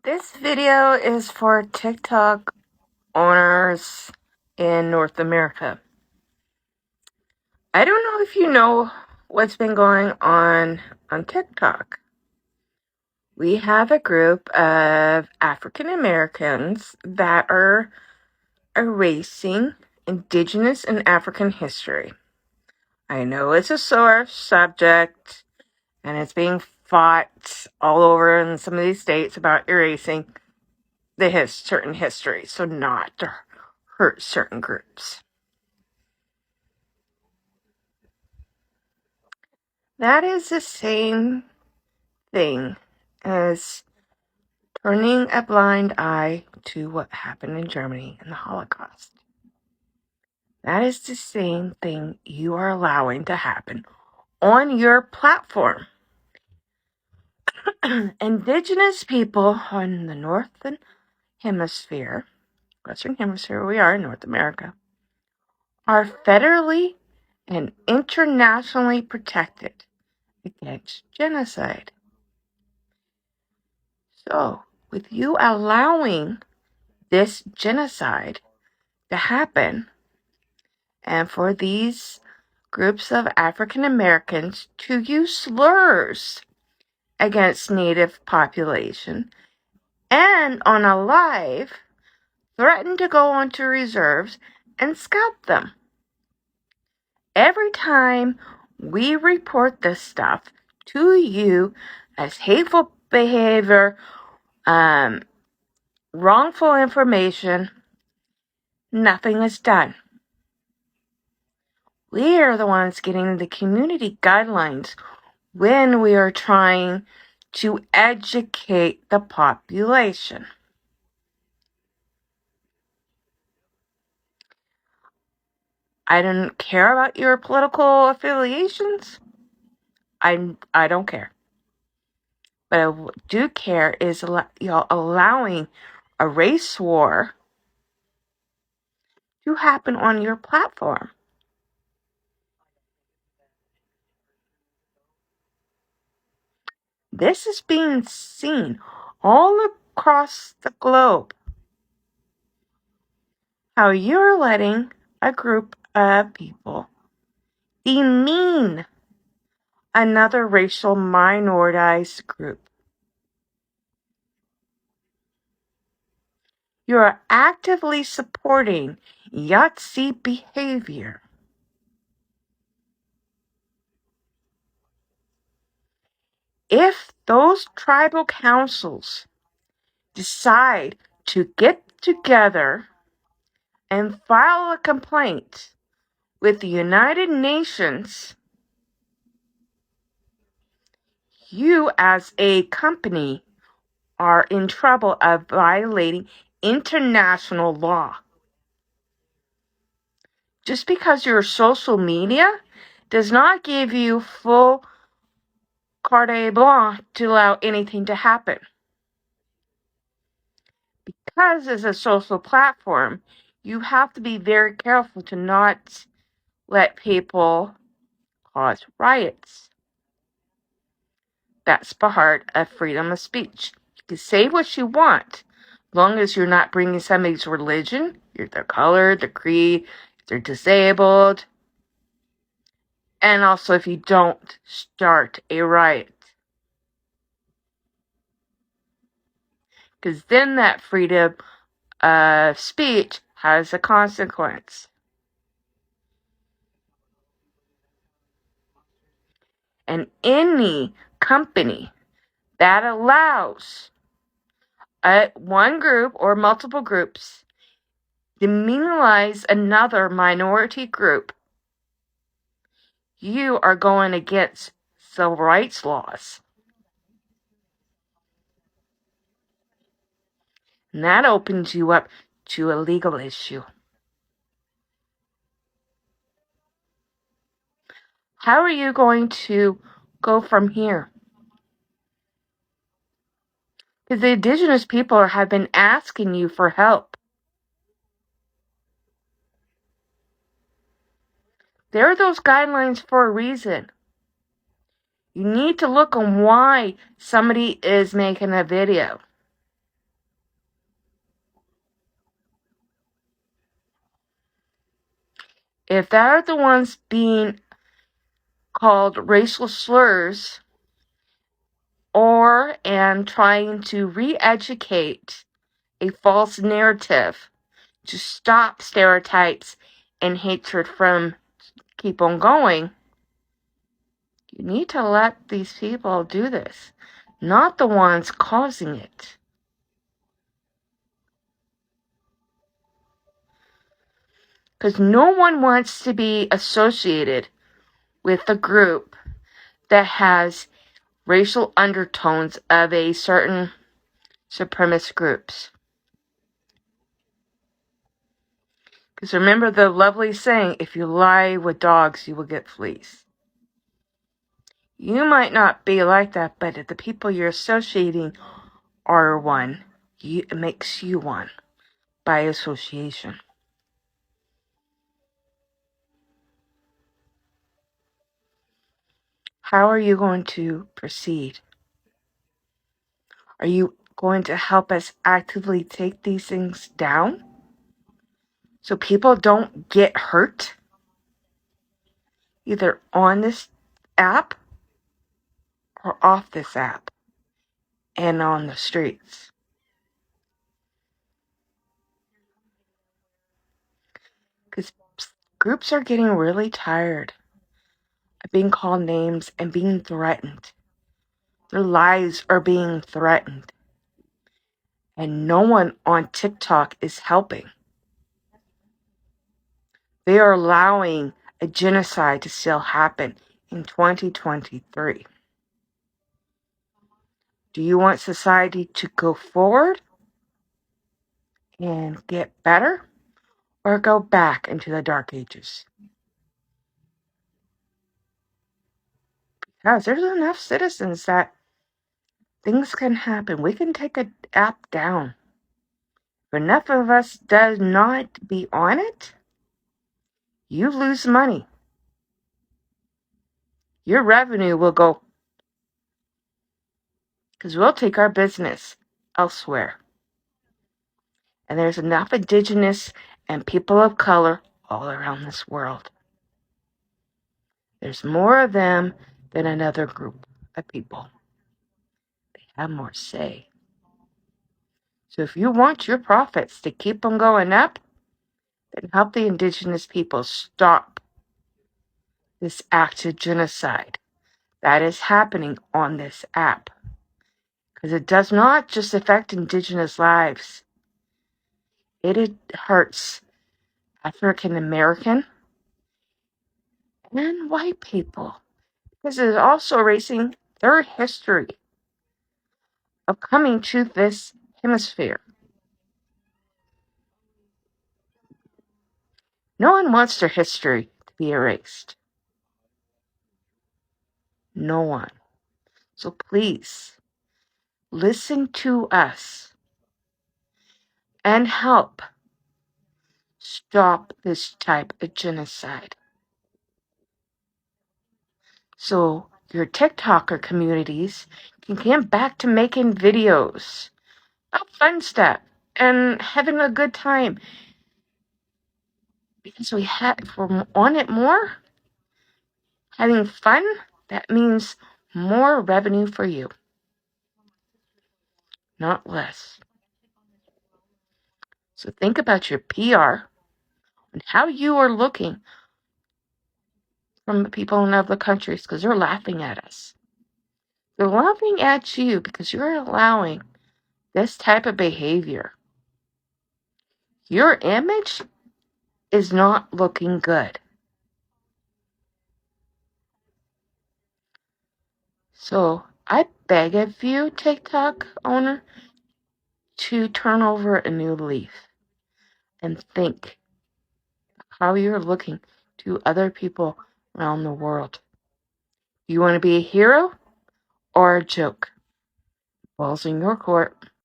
This video is for TikTok owners in North America. I don't know if you know what's been going on TikTok. We have a group of African Americans that are erasing Indigenous and African history. I know it's a sore subject and it's being fought all over in some of these states about erasing certain history, so not to hurt certain groups. That is the same thing as turning a blind eye to what happened in Germany in the Holocaust. That is the same thing you are allowing to happen on your platform. Indigenous people on the Northern Hemisphere, Western Hemisphere, we are in North America, are federally and internationally protected against genocide. So, with you allowing this genocide to happen, and for these groups of African Americans to use slurs against Native population, and on a live, threaten to go onto reserves and scalp them. Every time we report this stuff to you as hateful behavior, wrongful information, nothing is done. We are the ones getting the community guidelines when we are trying to educate the population. I don't care about your political affiliations. I don't care. But I do care is y'all allowing a race war to happen on your platform. This is being seen all across the globe. How you're letting a group of people demean another racial minoritized group. You are actively supporting Yahtzee behavior. If those tribal councils decide to get together and file a complaint with the United Nations, you as a company are in trouble of violating international law. Just because you're social media does not give you full carte blanche to allow anything to happen. Because as a social platform, you have to be very careful to not let people cause riots. That's part of freedom of speech. You can say what you want, as long as you're not bringing somebody's religion, their color, their creed, if they're disabled, and also if you don't start a riot. Because then that freedom of speech has a consequence. And any company that allows one group or multiple groups demonize another minority group, you are going against civil rights laws. And that opens you up to a legal issue. How are you going to go from here? Because the indigenous people have been asking you for help. There are those guidelines for a reason. You need to look on why somebody is making a video. if they're the ones being called racial slurs and trying to re-educate a false narrative to stop stereotypes and hatred from keep on going, you need to let these people do this, not the ones causing it. Because no one wants to be associated with a group that has racial undertones of a certain supremacist groups. Because remember the lovely saying, if you lie with dogs, you will get fleas. You might not be like that, but if the people you're associating are one, it makes you one by association. How are you going to proceed? Are you going to help us actively take these things down so people don't get hurt either on this app or off this app and on the streets? Because groups are getting really tired of being called names and being threatened. Their lives are being threatened. And no one on TikTok is helping. They are allowing a genocide to still happen in 2023. Do you want society to go forward and get better, or go back into the dark ages? Because there's enough citizens that things can happen. We can take an app down. If enough of us does not be on it, you lose money. Your revenue will go, because we'll take our business elsewhere. And there's enough indigenous and people of color all around this world. There's more of them than another group of people. They have more say. So if you want your profits to keep on going up, then help the indigenous people stop this act of genocide that is happening on this app. Because it does not just affect indigenous lives. It hurts African American and white people. Because it is also erasing their history of coming to this hemisphere. No one wants their history to be erased. No one. So please, listen to us and help stop this type of genocide. So your TikToker communities can get back to making videos of fun stuff and having a good time. Because if we're on it more, having fun, that means more revenue for you, not less. So think about your PR and how you are looking from the people in other countries, because they're laughing at us. They're laughing at you because you're allowing this type of behavior. Your image is not looking good. So I beg of you, TikTok owner, to turn over a new leaf and think how you're looking to other people around the world. You want to be a hero or a joke? Ball's in your court.